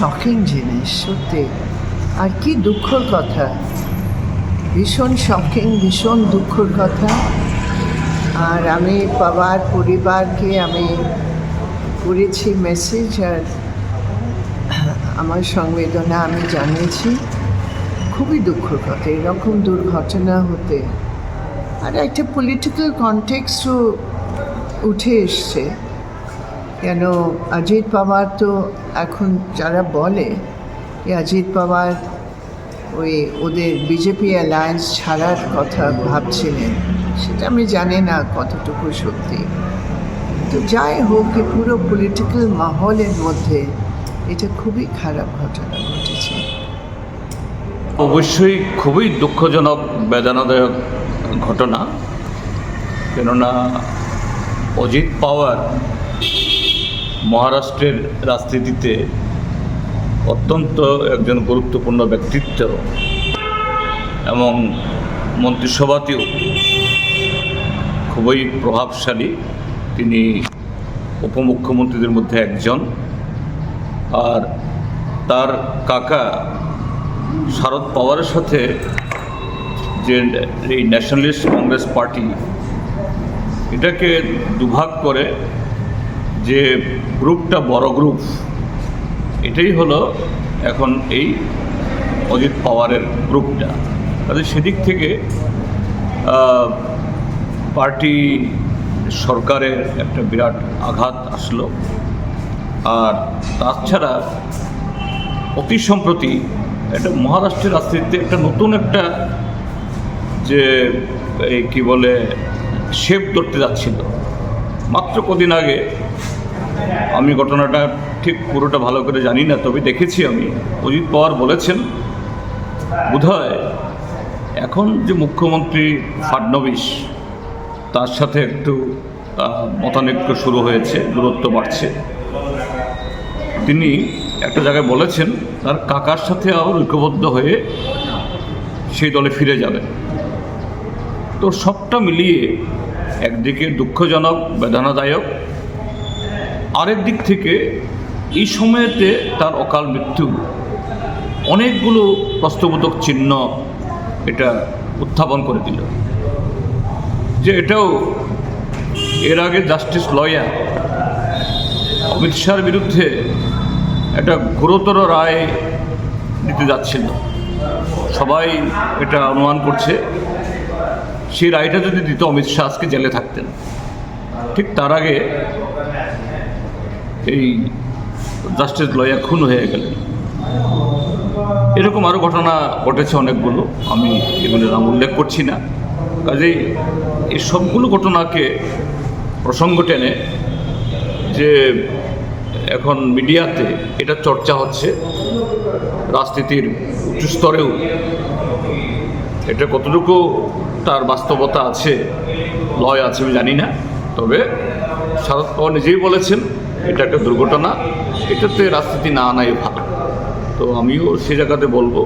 Shocking জিনিস সত্যি। আর কি দুঃখর কথা, ভীষণ শকিং, ভীষণ দুঃখর কথা। আর আমি বাবার পরিবারকে আমি করেছি মেসেজ, আর আমার সংবেদনা আমি জানিয়েছি। খুবই দুঃখর কথা এরকম দুর্ঘটনা হতে। আর একটা পলিটিক্যাল কনটেক্সটও উঠে এসছে। কেন অজিত পাওয়ার তো এখন যারা বলে যে অজিত পাওয়ার ওদের বিজেপি অ্যালায়েন্স ছাড়ার কথা ভাবছিলেন, সেটা আমি জানি না কতটুকু সত্যি। তো যাই হোক, পুরো পলিটিক্যাল মাহলের মধ্যে এটা খুবই খারাপ ঘটনা ঘটেছে। অবশ্যই খুবই দুঃখজনক, বেদনাদায়ক ঘটনা। কেননা অজিত পাওয়ার মহারাষ্ট্রের রাজনীতিতে অত্যন্ত একজন গুরুত্বপূর্ণ ব্যক্তিত্ব এবং মন্ত্রিসভাতেও খুবই প্রভাবশালী। তিনি উপমুখ্যমন্ত্রীদের মধ্যে একজন। আর তার কাকা শরদ পাওয়ারের সাথে যে এই ন্যাশনালিস্ট কংগ্রেস পার্টি, এটাকে দুভাগ করে যে গ্রুপটা বড় গ্রুপ, এটাই হলো এখন এই অজিত পাওয়ারের গ্রুপটা। তাহলে সেদিক থেকে পার্টি সরকারের একটা বিরাট আঘাত আসলো। আর তাছাড়া অতি সম্প্রতি একটা মহারাষ্ট্রের রাজনীতিতে একটা নতুন একটা যে এই কী বলে শেপ ধরতে যাচ্ছিল। মাত্র কদিন আগে, আমি ঘটনাটা ঠিক পুরোটা ভালো করে জানি না, তবে দেখেছি আমি, অজিত পাওয়ার বলেছেন বোধহয় এখন যে মুখ্যমন্ত্রী ফাডনবিস, তার সাথে একটু মতানৈক্য শুরু হয়েছে, দূরত্ব বাড়ছে। তিনি একটা জায়গায় বলেছেন তার কাকার সাথে আবার ঐক্যবদ্ধ হয়ে সেই দলে ফিরে যাবেন। তো সবটা মিলিয়ে একদিকে দুঃখজনক, বেদনাদায়ক, আরেক দিক থেকে এই সময়েতে তার অকাল মৃত্যু অনেকগুলো প্রশ্নবোধক চিহ্ন এটা উত্থাপন করে দিল। যে এটাও এর আগে জাস্টিস লয়ার অমিত শাহর বিরুদ্ধে একটা গুরুতর রায় দিতে যাচ্ছিল। সবাই এটা অনুমান করছে সেই রায়টা যদি দিত, অমিত শাহ আজকে জেলে থাকতেন। ঠিক তার আগে এই জাস্টিস লয়া খুন হয়ে গেলেন। এরকম আরও ঘটনা ঘটেছে অনেকগুলো, আমি এগুলোর নাম উল্লেখ করছি না। কাজেই এই সবগুলো ঘটনাকে প্রসঙ্গ টেনে যে এখন মিডিয়াতে এটা চর্চা হচ্ছে, রাজনীতির উচ্চ স্তরেও এটা কতটুকু তার বাস্তবতা আছে, লয় আছে আমি জানি না। তবে শরদ পাওয়ার নিজেই বলেছেন এটা একটা দুর্ঘটনা, এটাতে রাজনীতি না আনাই ভালো। তো আমিও সে জায়গাতে বলবো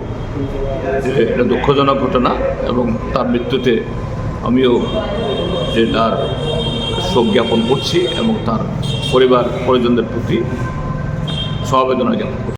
যে এটা দুঃখজনক ঘটনা, এবং তার মৃত্যুতে আমিও যে তার শোক জ্ঞাপন করছি এবং তার পরিবার পরিজনদের প্রতি সমবেদনা জ্ঞাপন করছি।